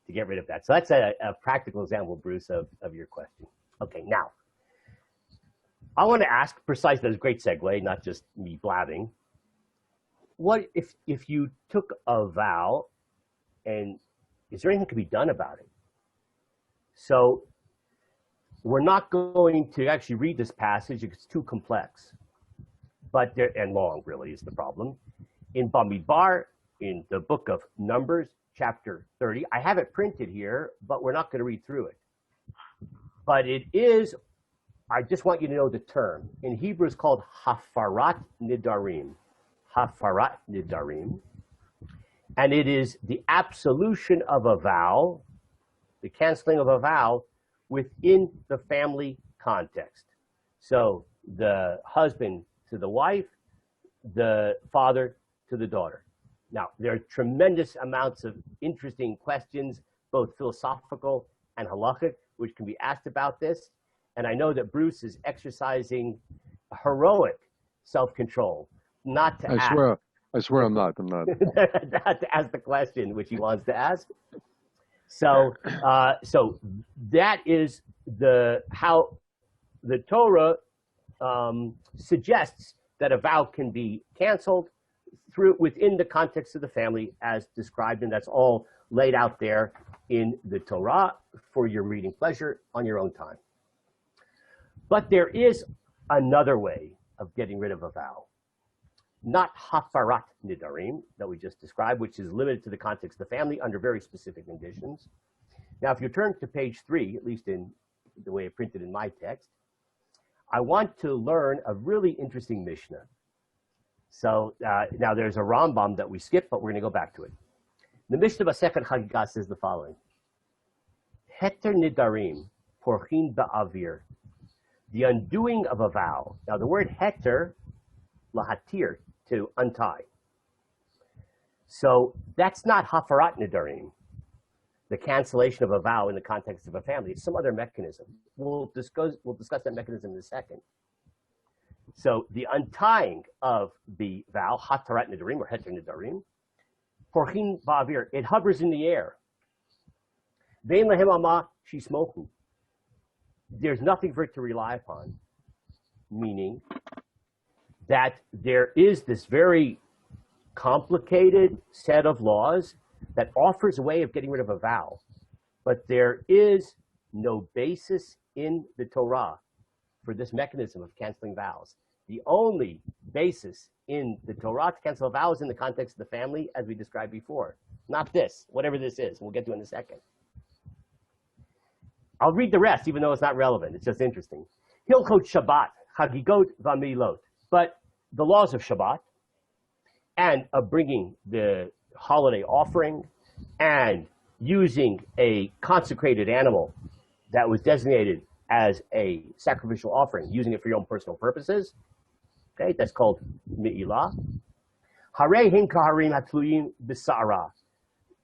to get rid of that. So that's a practical example, Bruce, of your question. Okay, now, I want to ask precisely, that's a great segue, not just me blabbing. What if you took a vow, and is there anything that can be done about it? So we're not going to actually read this passage. It's too complex, and long really is the problem. In Bamidbar, in the book of Numbers, chapter 30, I have it printed here, but we're not going to read through it. But it is, I just want you to know the term. In Hebrew, it's called hafarat nidarim. Hafarat nidarim. And it is the absolution of a vow, the canceling of a vow within the family context. So the husband to the wife, the father to the daughter. Now, there are tremendous amounts of interesting questions, both philosophical and halakhic, which can be asked about this. And I know that Bruce is exercising heroic self-control, not to ask. I swear I'm not. Not to ask the question which he wants to ask. So, so that is how the Torah suggests that a vow can be canceled within the context of the family, as described, and that's all laid out there in the Torah for your reading pleasure on your own time. But there is another way of getting rid of a vow. Not hafarat nidarim that we just described, which is limited to the context of the family under very specific conditions. Now, if you turn to page 3, at least in the way it printed in my text, I want to learn a really interesting Mishnah. So now there's a Rambam that we skipped, but we're going to go back to it. The Mishnah Masechet Chagigah says the following: Heter nidarim porchin ba'avir, the undoing of a vow. Now, the word heter, lahatir, to untie. So that's not hafarat nidarim, the cancellation of a vow in the context of a family. It's some other mechanism. We'll discuss that mechanism in a second. So the untying of the vow, hatarat nidarim or heter nidarim, porchin ba'avir, it hovers in the air. Vein lehem ama shismochu. There's nothing for it to rely upon, meaning that there is this very complicated set of laws that offers a way of getting rid of a vow, but there is no basis in the Torah for this mechanism of canceling vows. The only basis in the Torah to cancel a vow is in the context of the family, as we described before. Not this, whatever this is. We'll get to it in a second. I'll read the rest, even though it's not relevant. It's just interesting. Hilchot Shabbat, Chagigot v'Milot. But the laws of Shabbat and of bringing the holiday offering and using a consecrated animal that was designated as a sacrificial offering, using it for your own personal purposes, okay, that's called Me'ilah. Harei hin kaharim hatluyim b'sa'ara.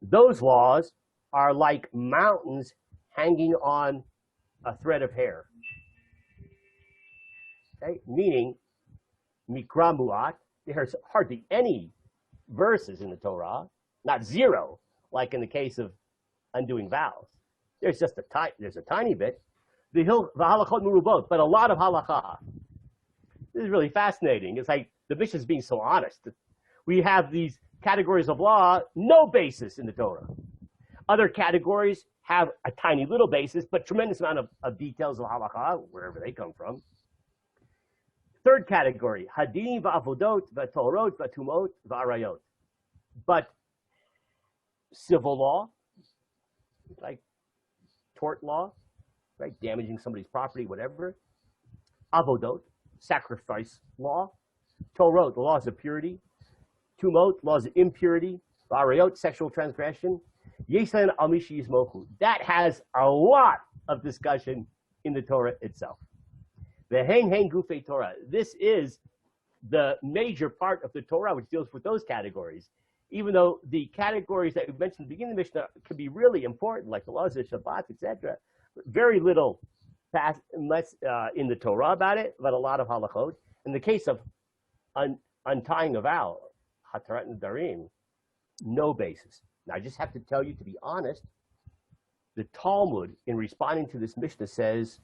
Those laws are like mountains hanging on a thread of hair. Okay, meaning mikra mu'at, there's hardly any verses in the Torah not zero, like in the case of undoing vows. There's a tiny bit. The halachot merubot, but a lot of halacha. This is really fascinating. It's like the Mishnah is being so honest. We have these categories of law, no basis in the Torah. Other categories have a tiny little basis, but tremendous amount of details of halacha, wherever they come from. Third category, hadin va'avodot va'torot va'tumot va'arayot. But civil law, like tort law, right, damaging somebody's property, whatever. Avodot, sacrifice law. Torot, the laws of purity. Tumot, laws of impurity. Va'arayot, sexual transgression. Yeslan amishi yismochu. That has a lot of discussion in the Torah itself. The hang gufei Torah. This is the major part of the Torah which deals with those categories. Even though the categories that we mentioned at the beginning of the Mishnah can be really important, like the laws of Shabbat, etc., very little unless in the Torah about it, but a lot of halachot. In the case of untying a vow, hatarat nedarim, no basis. Now, I just have to tell you, to be honest, the Talmud, in responding to this Mishnah, says,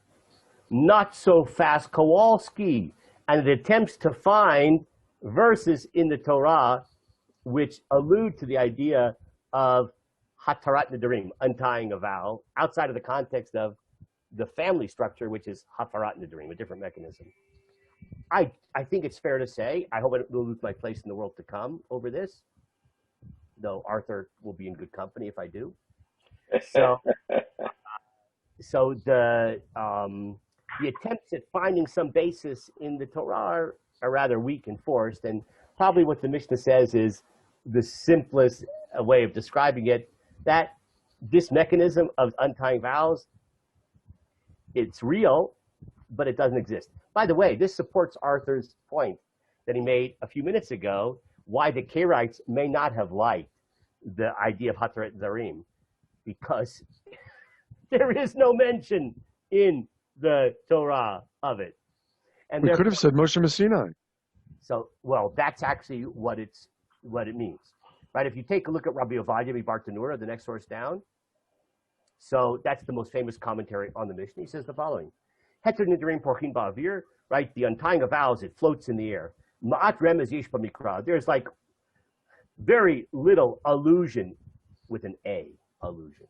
not so fast, Kowalski, and it attempts to find verses in the Torah which allude to the idea of hatarat nedarim, untying a vow, outside of the context of the family structure, which is hatarat nedarim, a different mechanism. I think it's fair to say, I hope I don't lose my place in the world to come over this, though Arthur will be in good company if I do. So the attempts at finding some basis in the Torah are rather weak and forced, and probably what the Mishnah says is the simplest way of describing it, that this mechanism of untying vows, it's real, but it doesn't exist. By the way, this supports Arthur's point that he made a few minutes ago, why the Karaites may not have liked the idea of hatarat nedarim, because there is no mention in the Torah of it. And we could have said Moshe Messinai. So, well, that's actually what it means, right? If you take a look at Rabbi Ovadia Bartanura, the next source down, so that's the most famous commentary on the Mishnah. He says the following: Heter nidarim porchin ba'avir, right? The untying of vows, it floats in the air. Ma'at remez yesh b'mikra. There's like very little allusion, with an A, allusion,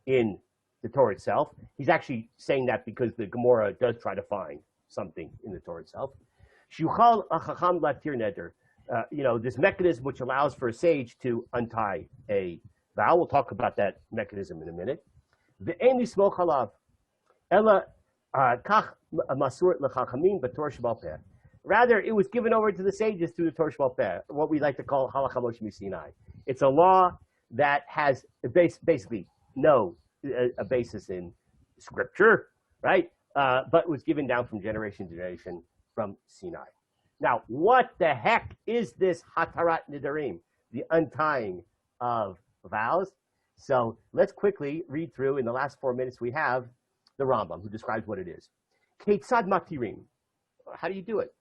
in the Torah itself. He's actually saying that because the Gemara does try to find something in the Torah itself. Shuchal achacham latir neder. This mechanism which allows for a sage to untie a vow. We'll talk about that mechanism in a minute. Ve'en lismoch alav ela kach masur lechachamim b'torah shebal peh. Rather, it was given over to the sages through the Torah shebal peh, what we like to call halacha Moshe Sinai. It's a law that has basically no a basis in scripture, right? But was given down from generation to generation from Sinai. Now, what the heck is this hatarat nedarim, the untying of vows? So let's quickly read through, in the last 4 minutes we have, the Rambam, who describes what it is. Ketzad matirim. How do you do it?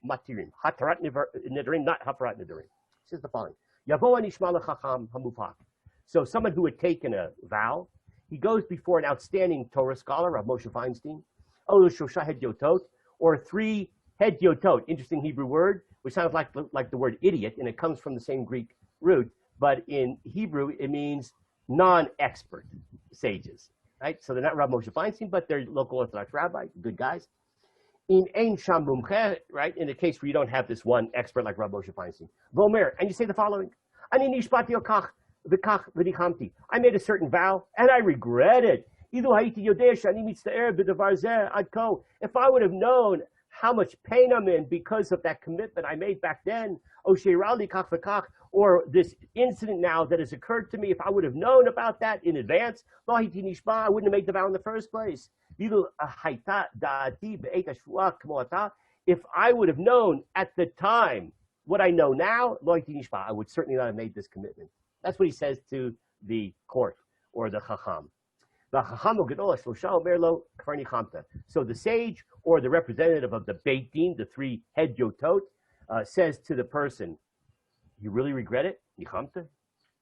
Matirim. Hatarat nedarim, not hatarat nedarim. It says the following. Yavo anishma lechacham hamufak. So someone who had taken a vow, he goes before an outstanding Torah scholar, Rav Moshe Feinstein, shosha hedyotot, or 3 hedyotot, interesting Hebrew word, which sounds like the word idiot, and it comes from the same Greek root, but in Hebrew it means non-expert sages, right? So they're not Rav Moshe Feinstein, but they're local Orthodox rabbi, good guys. In ein sham mumche, right? In a case where you don't have this one expert like Rav Moshe Feinstein. Vomer, and you say the following: Ani nishbati okach v'kach v'nichamti. I made a certain vow and I regret it. If I would have known how much pain I'm in because of that commitment I made back then, or this incident now that has occurred to me, if I would have known about that in advance, I wouldn't have made the vow in the first place. If I would have known at the time what I know now, I would certainly not have made this commitment. That's what he says to the court or the chacham. So the sage or the representative of the Beit Din, the 3 hedyotot, says to the person, you really regret it? Nichamta?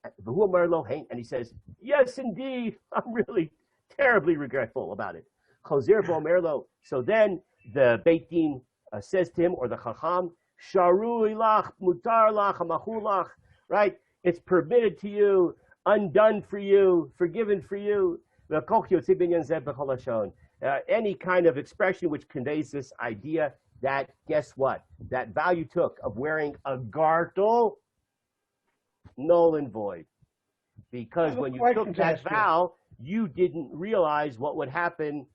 And he says, yes, indeed, I'm really terribly regretful about it. So then the Beit Din says to him, or the Chacham, Sharu ilach, mutar lach, amachulach, right? It's permitted to you, undone for you, forgiven for you. Any kind of expression which conveys this idea that, guess what? That vow you took of wearing a gartel, null and void. Because when you took that vow, you didn't realize what would happen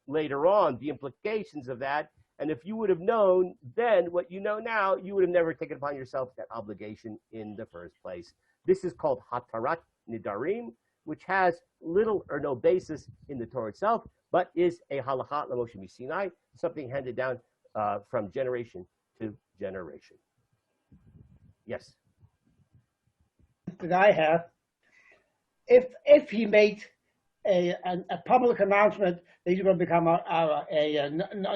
later on, the implications of that. And if you would have known then what you know now, you would have never taken upon yourself that obligation in the first place. This is called Hatarat Nidarim, which has little or no basis in the Torah itself, but is a halakha l'Moshe Sinai, something handed down from generation to generation. Yes. That I have, if he made a public announcement that he's going to become a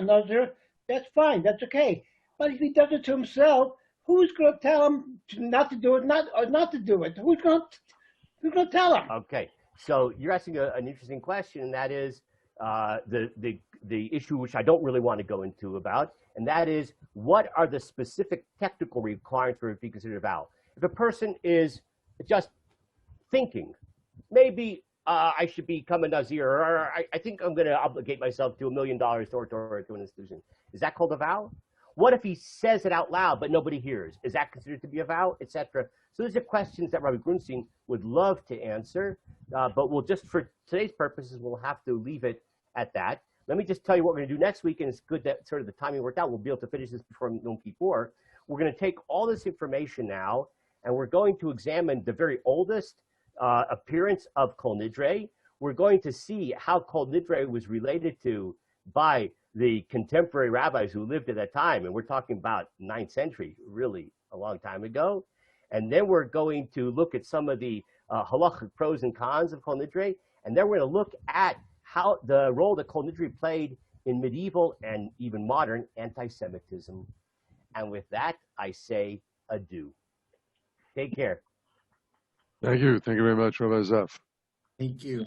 Nazir, that's fine, that's okay. But if he does it to himself, who's going to tell him not to do it, not to do it? Who's going to tell him? Okay, so you're asking an interesting question, and that is the issue which I don't really want to go into about, and that is, what are the specific technical requirements for it to be considered a vow? If a person is just thinking, maybe I should become a Nazir, or I think I'm going to obligate myself to $1 million to an institution. Is that called a vow? What if he says it out loud, but nobody hears? Is that considered to be a vow, etc.? So these are questions that Rabbi Grunstein would love to answer, but we'll just, for today's purposes, we'll have to leave it at that. Let me just tell you what we're going to do next week, and it's good that sort of the timing worked out. We'll be able to finish this before Yom Kippur. We're going to take all this information now, and we're going to examine the very oldest appearance of Kol Nidre. We're going to see how Kol Nidre was related to by the contemporary rabbis who lived at that time, and we're talking about 9th century, really a long time ago. And then we're going to look at some of the halachic pros and cons of Kol Nidre, and then we're going to look at how the role that Kol Nidre played in medieval and even modern anti-Semitism. And with that, I say adieu. Take care. Thank you. Thank you very much, Rabbi Zef. Thank you.